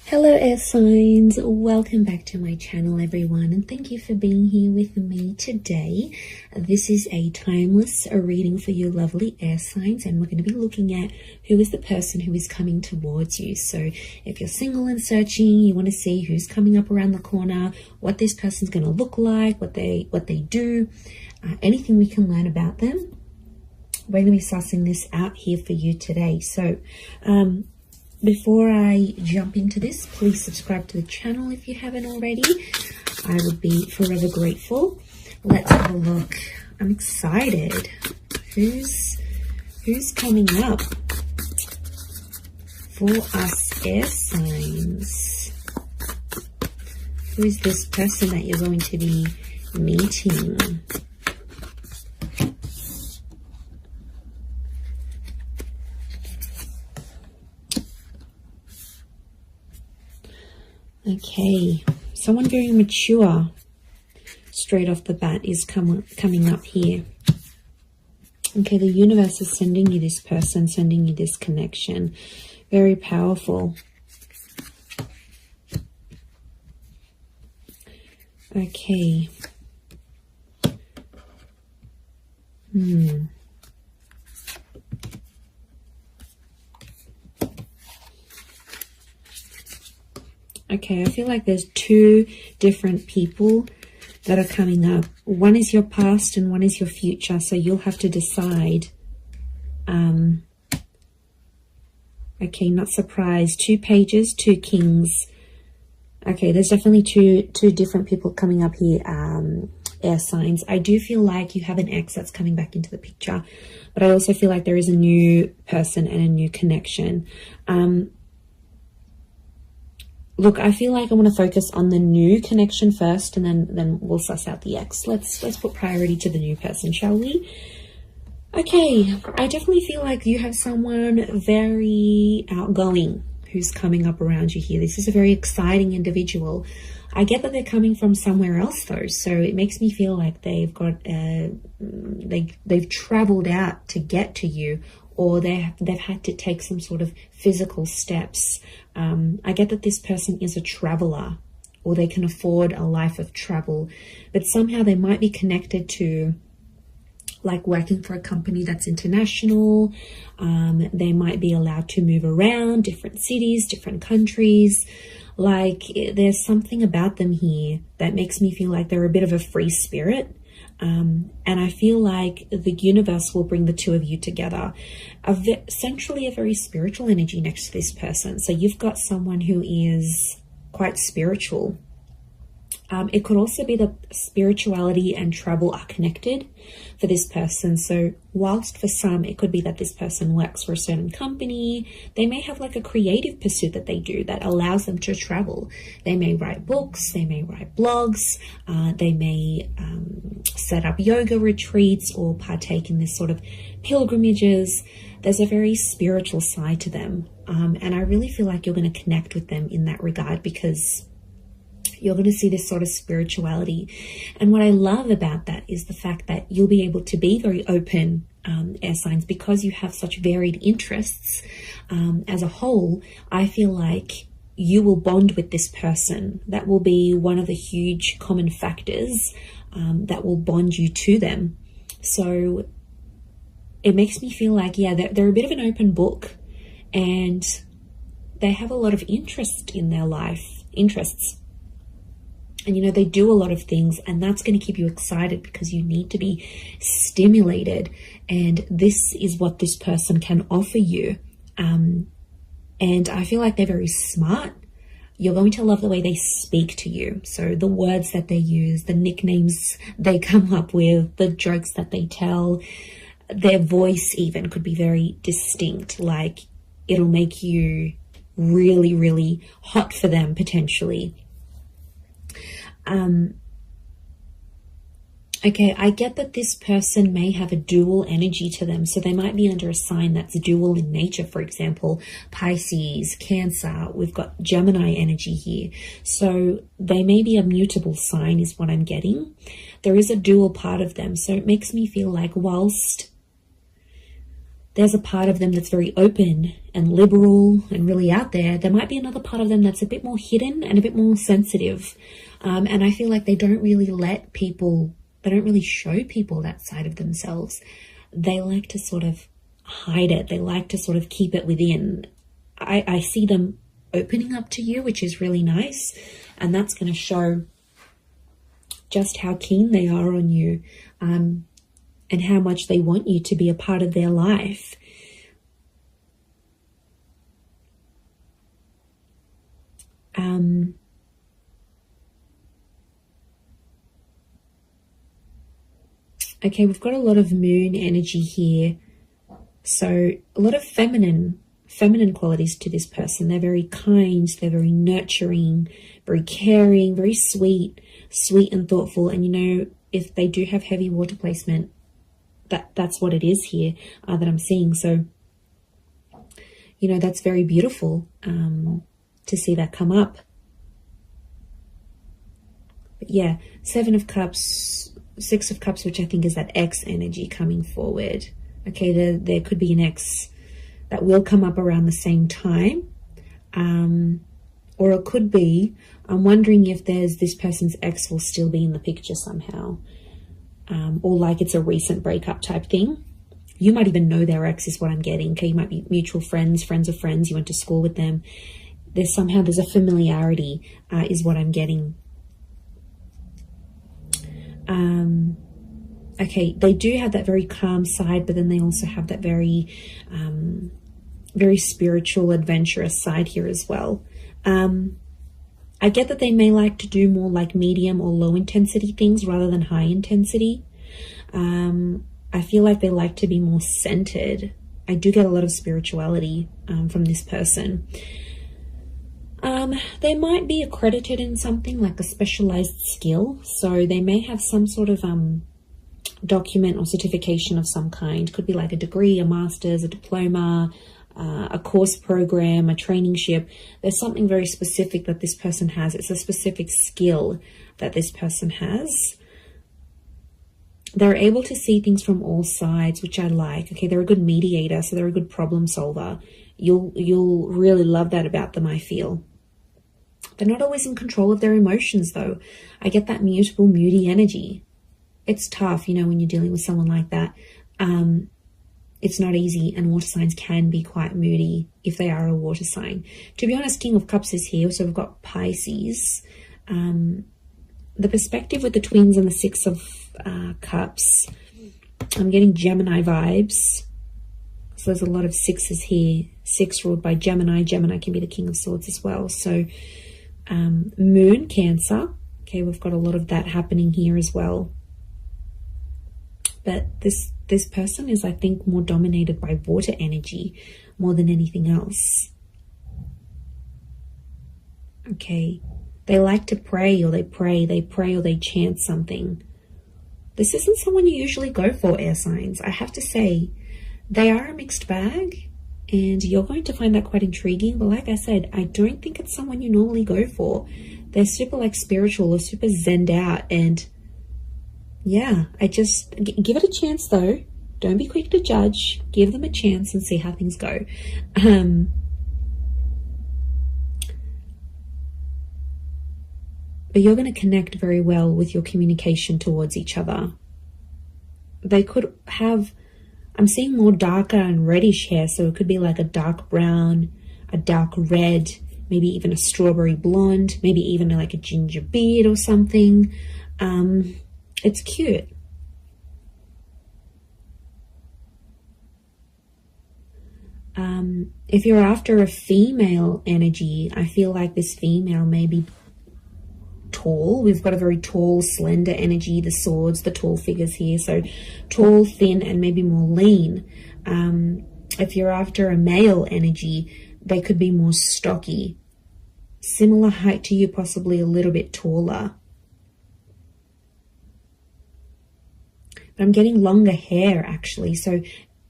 Hello air signs, welcome back to my channel everyone, and thank you for being here with me today. This is a timeless reading for you lovely air signs, and we're going to be looking at who is the person who is coming towards you. So if you're single and searching, you want to see who's coming up around the corner, what this person's going to look like, what they do, anything we can learn about them. We're going to be sussing this out here for you today. So before I jump into this, please subscribe to the channel if you haven't already. I would be forever grateful. Let's have a look. I'm excited. Who's coming up for us air signs? Who is this person that you're going to be meeting? Okay, someone very mature straight off the bat is coming up here. Okay, the universe is sending you this person, sending you this connection. Very powerful. Okay. Okay, I feel like there's two different people that are coming up. One is your past and one is your future. So you'll have to decide. Okay, not surprised. 2 pages, 2 kings. Okay, there's definitely two different people coming up here, air signs. I do feel like you have an ex that's coming back into the picture. But I also feel like there is a new person and a new connection. Look, I feel like I want to focus on the new connection first, and then we'll suss out the ex. Let's put priority to the new person, shall we? Okay, I definitely feel like you have someone very outgoing who's coming up around you here. This is a very exciting individual. I get that they're coming from somewhere else though, so it makes me feel like they've got they've traveled out to get to you, or they've had to take some sort of physical steps. I get that this person is a traveler, or they can afford a life of travel, but somehow they might be connected to like working for a company that's international. They might be allowed to move around different cities, different countries. Like there's something about them here that makes me feel like they're a bit of a free spirit. And I feel like the universe will bring the two of you together. Essentially a very spiritual energy next to this person. So you've got someone who is quite spiritual. It could also be that spirituality and travel are connected for this person. So whilst for some, it could be that this person works for a certain company, they may have like a creative pursuit that they do that allows them to travel. They may write books, they may write blogs, they may set up yoga retreats or partake in this sort of pilgrimages. There's a very spiritual side to them. And I really feel like you're going to connect with them in that regard, because you're going to see this sort of spirituality. And what I love about that is the fact that you'll be able to be very open, air signs, because you have such varied interests. As a whole, I feel like you will bond with this person. That will be one of the huge common factors that will bond you to them. So it makes me feel like, yeah, they're a bit of an open book, and they have a lot of interest in their life, interests. And, you know, they do a lot of things, and that's going to keep you excited because you need to be stimulated. And this is what this person can offer you. And I feel like they're very smart. You're going to love the way they speak to you. So the words that they use, the nicknames they come up with, the jokes that they tell, their voice even could be very distinct. Like it'll make you really, really hot for them potentially. Okay, I get that this person may have a dual energy to them. So they might be under a sign that's dual in nature. For example, Pisces, Cancer, we've got Gemini energy here. So they may be a mutable sign is what I'm getting. There is a dual part of them. So it makes me feel like whilst there's a part of them that's very open and liberal and really out there. There might be another part of them that's a bit more hidden and a bit more sensitive. And I feel like they don't really let people, they don't really show people that side of themselves. They like to sort of hide it. They like to sort of keep it within. I see them opening up to you, which is really nice. And that's going to show just how keen they are on you, and how much they want you to be a part of their life. Okay, we've got a lot of moon energy here. So a lot of feminine qualities to this person. They're very kind, they're very nurturing, very caring, very sweet and thoughtful. And you know, if they do have heavy water placement, that's what it is here that I'm seeing. So, you know, that's very beautiful to see that come up. But yeah, 7 of Cups, 6 of Cups, which I think is that ex energy coming forward. Okay, there could be an ex that will come up around the same time. Or it could be, I'm wondering if this person's ex will still be in the picture somehow. Or like it's a recent breakup type thing. You might even know their ex is what I'm getting. Okay, you might be mutual friends, friends of friends. You went to school with them. There's a familiarity is what I'm getting. Okay, they do have that very calm side, but then they also have that very spiritual, adventurous side here as well. I get that they may like to do more like medium or low intensity things rather than high intensity. I feel like they like to be more centered. I do get a lot of spirituality from this person. They might be accredited in something like a specialized skill. So they may have some sort of document or certification of some kind. Could be like a degree, a master's, a diploma, a course program, a traineeship. There's something very specific that this person has. It's a specific skill that this person has. They're able to see things from all sides, which I like. Okay, they're a good mediator, so they're a good problem solver. You'll really love that about them, I feel. They're not always in control of their emotions, though. I get that mutable, moody energy. It's tough, you know, when you're dealing with someone like that. It's not easy, and water signs can be quite moody if they are a water sign. To be honest, King of Cups is here, so we've got Pisces. The perspective with the twins and the 6 of Cups, I'm getting Gemini vibes. So there's a lot of 6s here. 6 ruled by Gemini. Gemini can be the King of Swords as well. So Moon, Cancer. Okay, we've got a lot of that happening here as well. But this person is, I think, more dominated by water energy more than anything else. Okay. They like to pray, or they pray or they chant something. This isn't someone you usually go for, air signs. I have to say, they are a mixed bag, and you're going to find that quite intriguing. But like I said, I don't think it's someone you normally go for. They're super like spiritual or super zenned out, and yeah, I just give it a chance though. Don't be quick to judge. Give them a chance and see how things go. But you're going to connect very well with your communication towards each other. They could have, I'm seeing more darker and reddish hair, so it could be like a dark brown, a dark red, maybe even a strawberry blonde, maybe even like a ginger beard or something. It's cute. If you're after a female energy, I feel like this female may be tall. We've got a very tall, slender energy, the swords, the tall figures here. So tall, thin, and maybe more lean. If you're after a male energy, they could be more stocky. Similar height to you, possibly a little bit taller. But I'm getting longer hair, actually. So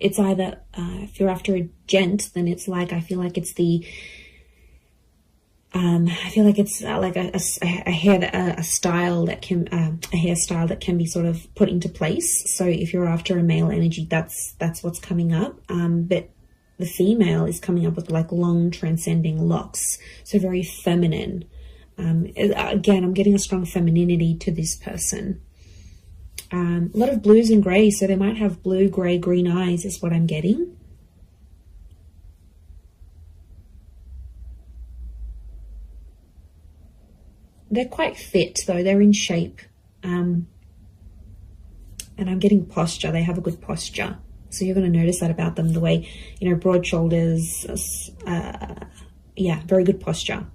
it's either, if you're after a gent, then it's like, I feel like it's the I feel like it's like a hairstyle that can be sort of put into place. So if you're after a male energy, that's what's coming up. But the female is coming up with like long transcending locks, so very feminine. Again, I'm getting a strong femininity to this person. A lot of blues and greys, so they might have blue, grey, green eyes is what I'm getting. They're quite fit though, they're in shape. And I'm getting posture, they have a good posture. So you're going to notice that about them, the way, you know, broad shoulders, yeah, very good posture.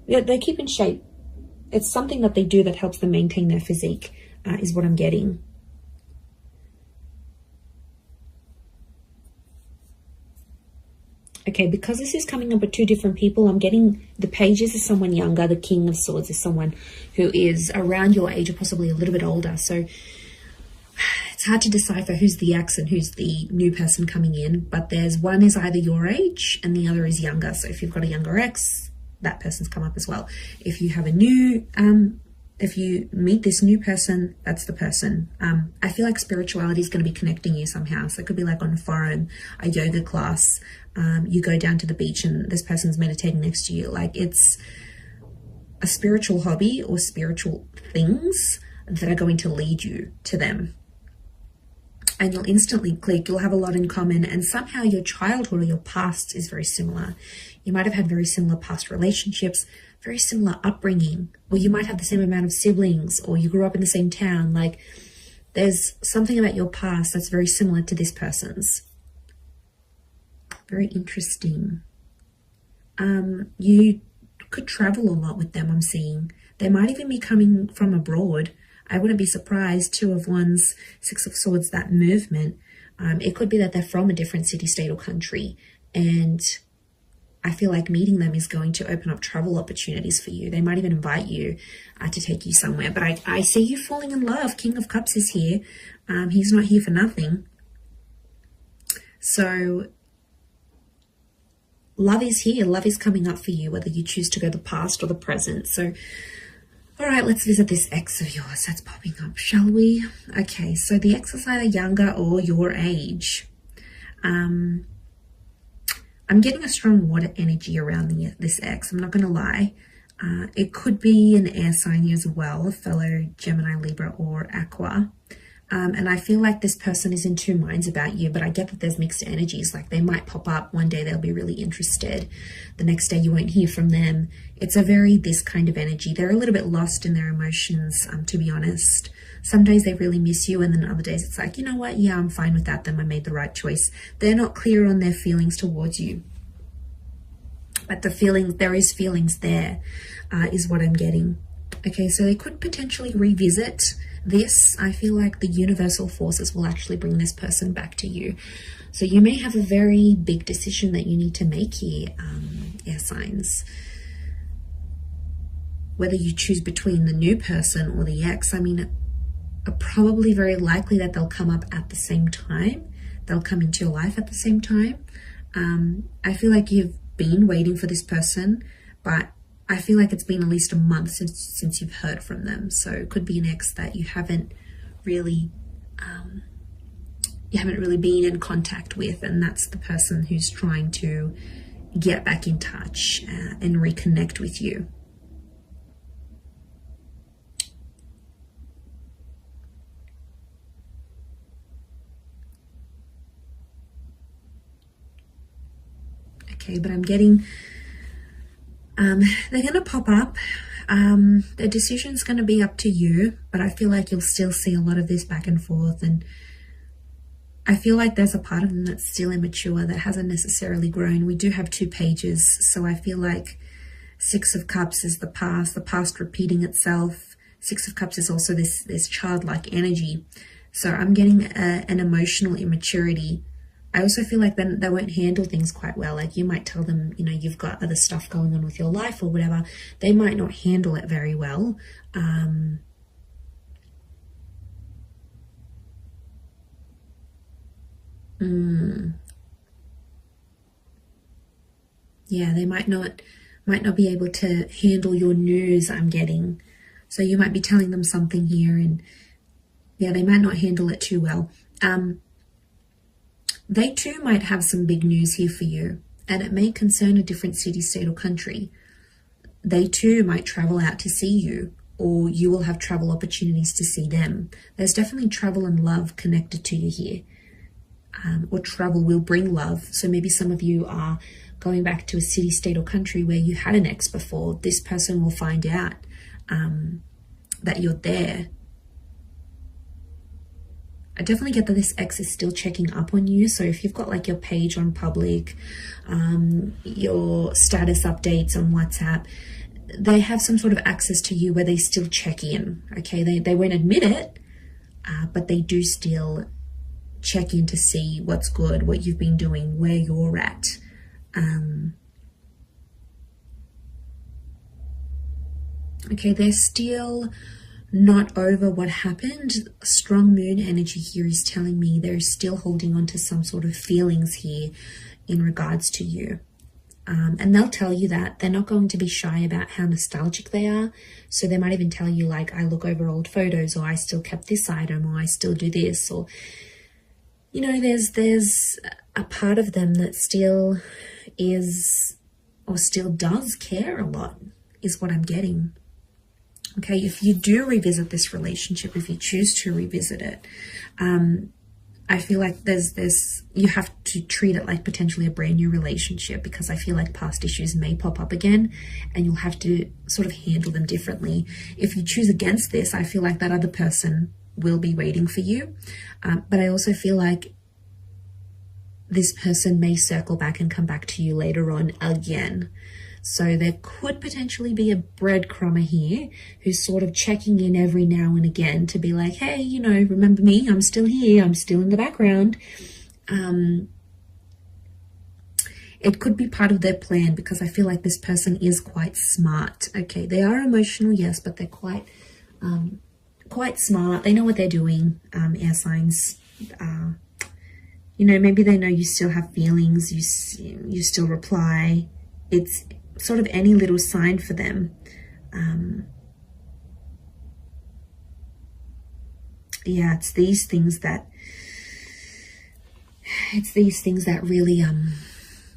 They keep in shape. It's something that they do that helps them maintain their physique, is what I'm getting. Okay, because this is coming up with two different people, I'm getting the pages is someone younger, the King of Swords is someone who is around your age or possibly a little bit older. So it's hard to decipher who's the ex and who's the new person coming in, but there's one is either your age and the other is younger. So if you've got a younger ex, that person's come up as well. If you have a new, if you meet this new person, that's the person. I feel like spirituality is going to be connecting you somehow. So it could be like on a forum, a yoga class, you go down to the beach and this person's meditating next to you. Like it's a spiritual hobby or spiritual things that are going to lead you to them. And you'll instantly click, you'll have a lot in common, and somehow your childhood or your past is very similar. You might have had very similar past relationships, very similar upbringing, or you might have the same amount of siblings, or you grew up in the same town. Like there's something about your past that's very similar to this person's. Very interesting. You could travel a lot with them, I'm seeing. They might even be coming from abroad. I wouldn't be surprised. Two of Wands, Six of Swords, that movement. It could be that they're from a different city, state, or country. And I feel like meeting them is going to open up travel opportunities for you. They might even invite you to take you somewhere. But I see you falling in love. King of Cups is here. He's not here for nothing. So love is here. Love is coming up for you, whether you choose to go the past or the present. So all right, let's visit this ex of yours that's popping up, shall we? Okay, so the ex is either younger or your age. I'm getting a strong water energy around this ex, I'm not going to lie. It could be an air sign as well, a fellow Gemini, Libra, or Aqua. And I feel like this person is in two minds about you, but I get that there's mixed energies. Like they might pop up one day, they'll be really interested. The next day you won't hear from them. It's a very this kind of energy. They're a little bit lost in their emotions, to be honest. Some days they really miss you, and then other days it's like, you know what? Yeah, I'm fine without them. I made the right choice. They're not clear on their feelings towards you. But the feeling, there is feelings there, is what I'm getting. Okay, so they could potentially revisit this. I feel like the universal forces will actually bring this person back to you. So you may have a very big decision that you need to make here, air signs. Whether you choose between the new person or the ex, I mean, probably very likely that they'll come up at the same time. They'll come into your life at the same time. I feel like you've been waiting for this person, but I feel like it's been at least a month since you've heard from them. So it could be an ex that you haven't really been in contact with, and that's the person who's trying to get back in touch and reconnect with you. Okay, but I'm getting they're going to pop up. The decision's going to be up to you, but I feel like you'll still see a lot of this back and forth, and I feel like there's a part of them that's still immature, that hasn't necessarily grown. We do have two pages, so I feel like Six of Cups is the past repeating itself. Six of Cups is also this childlike energy. So I'm getting an emotional immaturity. I also feel like then they won't handle things quite well. Like you might tell them, you know, you've got other stuff going on with your life or whatever. They might not handle it very well. Yeah, they might not might not be able to handle your news, I'm getting. So you might be telling them something here, and yeah, they might not handle it too well. They too might have some big news here for you, and it may concern a different city, state, or country. They too might travel out to see you, or you will have travel opportunities to see them. There's definitely travel and love connected to you here. Or travel will bring love. So maybe some of you are going back to a city, state, or country where you had an ex before. This person will find out that you're there. I definitely get that this ex is still checking up on you. So if you've got like your page on public, your status updates on WhatsApp, they have some sort of access to you where they still check in. Okay, they won't admit it, but they do still check in to see what's good, what you've been doing, where you're at. Okay, they're still not over what happened. Strong moon energy here is telling me they're still holding on to some sort of feelings here in regards to you. And they'll tell you that. They're not going to be shy about how nostalgic they are. So they might even tell you like, I look over old photos, or I still kept this item, or I still do this, or, you know, there's a part of them that still is, or still does care a lot, is what I'm getting. Okay, if you do revisit this relationship, if you choose to revisit it, I feel like you have to treat it like potentially a brand new relationship, because I feel like past issues may pop up again and you'll have to sort of handle them differently. If you choose against this, I feel like that other person will be waiting for you. But I also feel like this person may circle back and come back to you later on again. So there could potentially be a breadcrumber here who's sort of checking in every now and again to be like, hey, you know, remember me? I'm still here. I'm still in the background. It could be part of their plan, because I feel like this person is quite smart. Okay, they are emotional, yes, but they're quite smart. They know what they're doing. Air signs. You know, maybe they know you still have feelings. You still reply. It's sort of any little sign for them. Yeah, it's these things that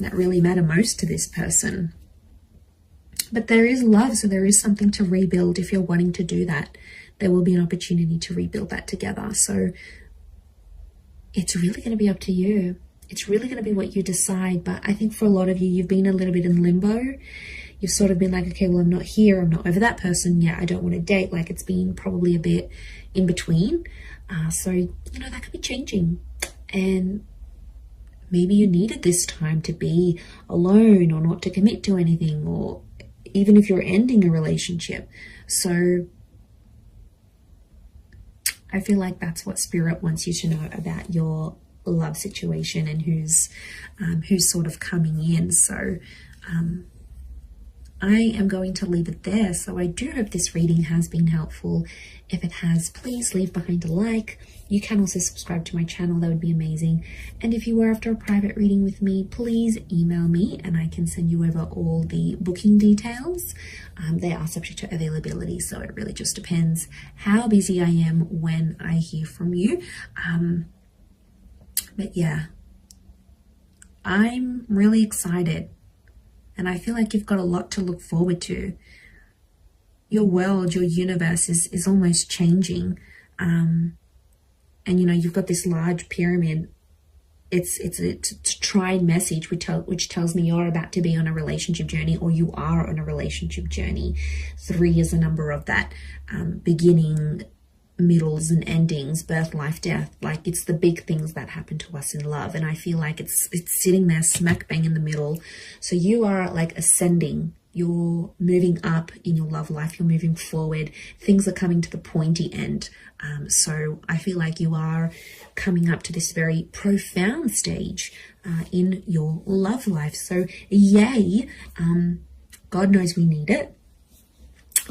really matter most to this person. But there is love, so there is something to rebuild. If you're wanting to do that, there will be an opportunity to rebuild that together. So it's really going to be up to you. It's really going to be what you decide. But I think for a lot of you, you've been a little bit in limbo. You've sort of been like, okay, well, I'm not here. I'm not over that person. Yeah, I don't want to date. Like, it's been probably a bit in between. So, you know, that could be changing. And maybe you needed this time to be alone, or not to commit to anything, or even if you're ending a relationship. So I feel like that's what Spirit wants you to know about your love situation and who's sort of coming in. So I am going to leave it there. So I do hope this reading has been helpful. If it has, please leave behind a like. You can also subscribe to my channel. That would be amazing. And if you were after a private reading with me, please email me and I can send you over all the booking details. They are subject to availability, so it really just depends how busy I am when I hear from you. But yeah, I'm really excited. And I feel like you've got a lot to look forward to. Your world, your universe is almost changing. And, you know, you've got this large pyramid. It's a tried message which tells me you're about to be on a relationship journey, or you are on a relationship journey. 3 is a number of that. Beginning, middles and endings, birth, life, death. Like, it's the big things that happen to us in love, and I feel like it's sitting there smack bang in the middle. So you are like ascending, you're moving up in your love life, you're moving forward, things are coming to the pointy end. So I feel like you are coming up to this very profound stage in your love life. So yay, God knows we need it.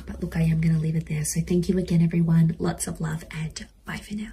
But look, I am going to leave it there. So thank you again, everyone. Lots of love, and bye for now.